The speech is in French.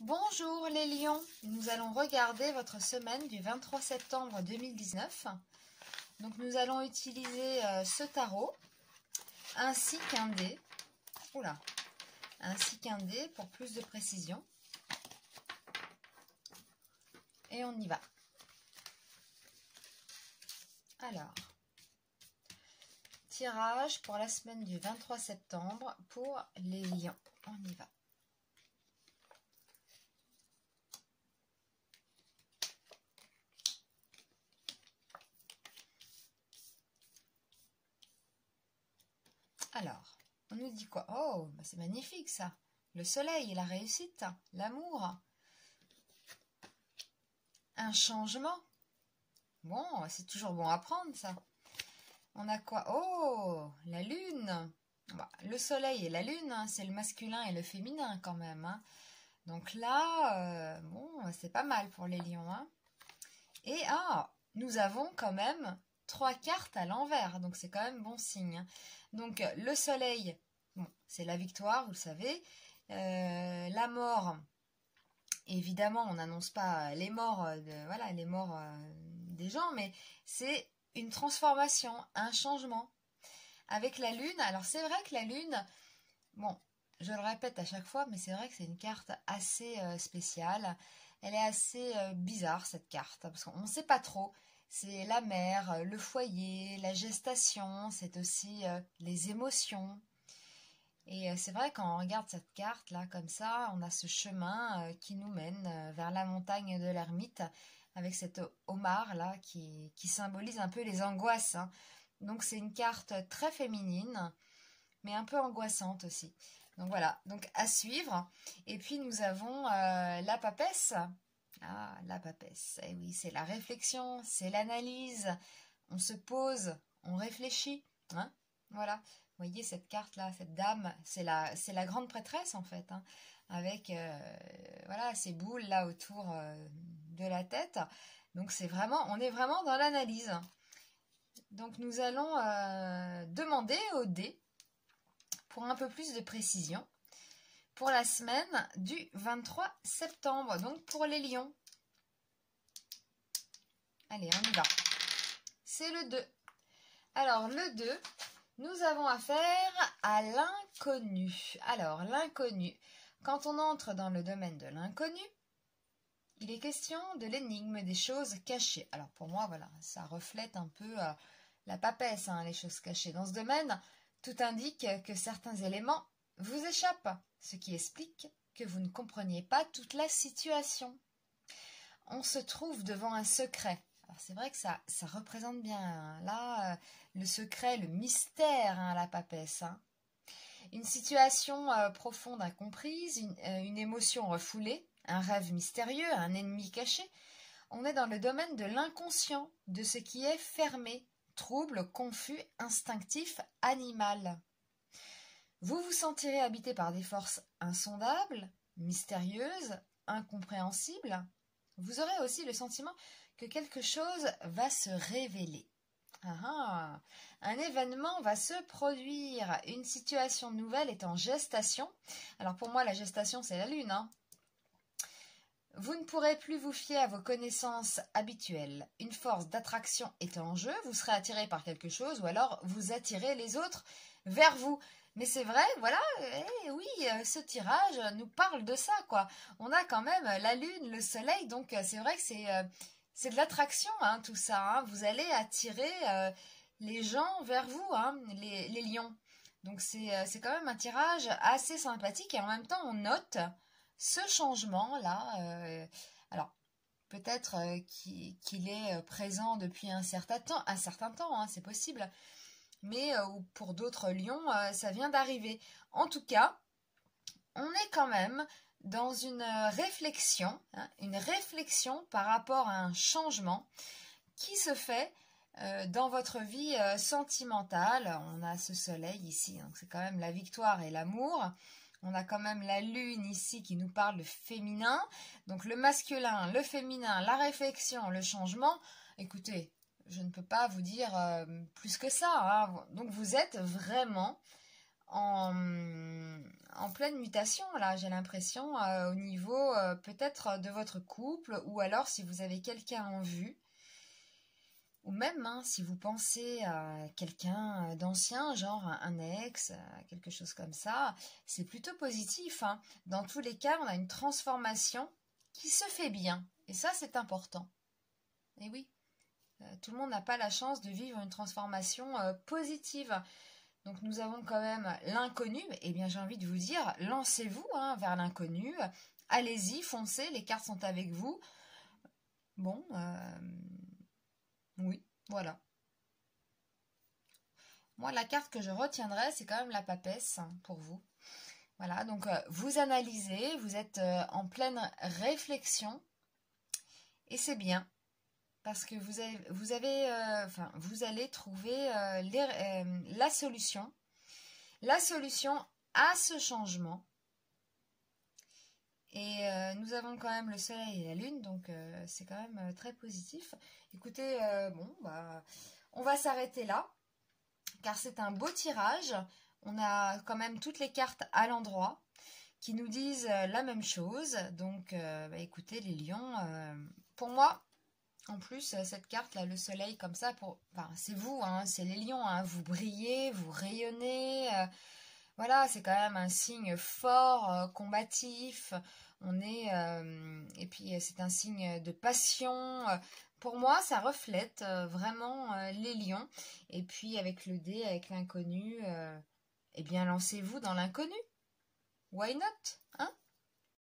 Bonjour les lions, nous allons regarder votre semaine du 23 septembre 2019. Donc nous allons utiliser ce tarot ainsi qu'un dé. Oula, ainsi qu'un dé pour plus de précision. Et on y va. Alors, tirage pour la semaine du 23 septembre pour les lions. On y va. Alors, on nous dit quoi? Oh, bah c'est magnifique ça. Le soleil, la réussite, l'amour. Un changement. Bon, c'est toujours bon à prendre ça. On a quoi? Oh, la lune. Bah, le soleil et la lune, hein, c'est le masculin et le féminin quand même. Hein. Donc là, bon, c'est pas mal pour les lions. Hein. Et nous avons quand même 3 cartes à l'envers. Donc c'est quand même bon signe. Hein. Donc le soleil, bon, c'est la victoire, vous le savez. La mort, évidemment, on n'annonce pas les morts, les morts des gens, mais c'est une transformation, un changement. Avec la lune, alors c'est vrai que la lune, bon, je le répète à chaque fois, mais c'est vrai que c'est une carte assez spéciale. Elle est assez bizarre cette carte, parce qu'on ne sait pas trop. C'est la mère, le foyer, la gestation, c'est aussi les émotions. Et c'est vrai quand on regarde cette carte là comme ça, on a ce chemin qui nous mène vers la montagne de l'ermite avec cet homard là qui symbolise un peu les angoisses. Hein. Donc c'est une carte très féminine, mais un peu angoissante aussi. Donc voilà, donc à suivre. Et puis nous avons la papesse. Ah, la papesse, eh oui, c'est la réflexion, c'est l'analyse. On se pose, on réfléchit. Hein, voilà, vous voyez cette carte-là, cette dame, c'est la grande prêtresse en fait, hein, avec voilà, ces boules là autour de la tête. Donc c'est vraiment, on est vraiment dans l'analyse. Donc nous allons demander au dé pour un peu plus de précision pour la semaine du 23 septembre, donc pour les lions. Allez, on y va. C'est le 2. Alors, le 2, nous avons affaire à l'inconnu. Alors, l'inconnu, quand on entre dans le domaine de l'inconnu, il est question de l'énigme des choses cachées. Alors, pour moi, voilà, ça reflète un peu la papesse, hein, les choses cachées. Dans ce domaine, tout indique que certains éléments vous échappent, ce qui explique que vous ne compreniez pas toute la situation. On se trouve devant un secret. Alors c'est vrai que ça représente bien, hein, là, le secret, le mystère, hein, la papesse. Hein. Une situation profonde incomprise, une émotion refoulée, un rêve mystérieux, un ennemi caché. On est dans le domaine de l'inconscient, de ce qui est fermé, trouble, confus, instinctif, animal. Vous vous sentirez habité par des forces insondables, mystérieuses, incompréhensibles. Vous aurez aussi le sentiment que quelque chose va se révéler. Un événement va se produire, une situation nouvelle est en gestation. Alors pour moi, la gestation, c'est la lune. Hein. Vous ne pourrez plus vous fier à vos connaissances habituelles. Une force d'attraction est en jeu, vous serez attiré par quelque chose ou alors vous attirez les autres vers vous. Mais c'est vrai, voilà, oui, ce tirage nous parle de ça, quoi. On a quand même la lune, le soleil, donc c'est vrai que c'est de l'attraction, hein, tout ça. Hein. Vous allez attirer les gens vers vous, hein, les lions. Donc c'est quand même un tirage assez sympathique et en même temps on note ce changement-là. Alors peut-être qu'il est présent depuis un certain temps, hein, c'est possible. Mais pour d'autres lions, ça vient d'arriver. En tout cas, on est quand même dans une réflexion par rapport à un changement qui se fait dans votre vie sentimentale. On a ce soleil ici, donc c'est quand même la victoire et l'amour. On a quand même la lune ici qui nous parle de féminin. Donc le masculin, le féminin, la réflexion, le changement. Écoutez, je ne peux pas vous dire plus que ça. Hein. Donc vous êtes vraiment en pleine mutation, là, j'ai l'impression, au niveau peut-être de votre couple, ou alors si vous avez quelqu'un en vue, ou même si vous pensez à quelqu'un d'ancien, genre un ex, quelque chose comme ça, c'est plutôt positif, hein. Dans tous les cas, on a une transformation qui se fait bien, et ça, c'est important. Et oui, tout le monde n'a pas la chance de vivre une transformation positive. Donc nous avons quand même l'inconnu. Eh bien j'ai envie de vous dire, lancez-vous vers l'inconnu. Allez-y, foncez, les cartes sont avec vous. Bon, oui, voilà. Moi la carte que je retiendrai, c'est quand même la papesse pour vous. Voilà, donc vous analysez, vous êtes en pleine réflexion. Et c'est bien. Parce que vous allez trouver la solution à ce changement. Et nous avons quand même le soleil et la lune, donc c'est quand même très positif. Écoutez, on va s'arrêter là, car c'est un beau tirage. On a quand même toutes les cartes à l'endroit qui nous disent la même chose. Donc, écoutez, les lions, pour moi, en plus, cette carte-là, le soleil comme ça, c'est vous, c'est les lions, vous brillez, vous rayonnez. Voilà, c'est quand même un signe fort, combatif. Et puis c'est un signe de passion. Pour moi, ça reflète vraiment les lions. Et puis avec le dé, avec l'inconnu, eh bien lancez-vous dans l'inconnu. Why not, hein?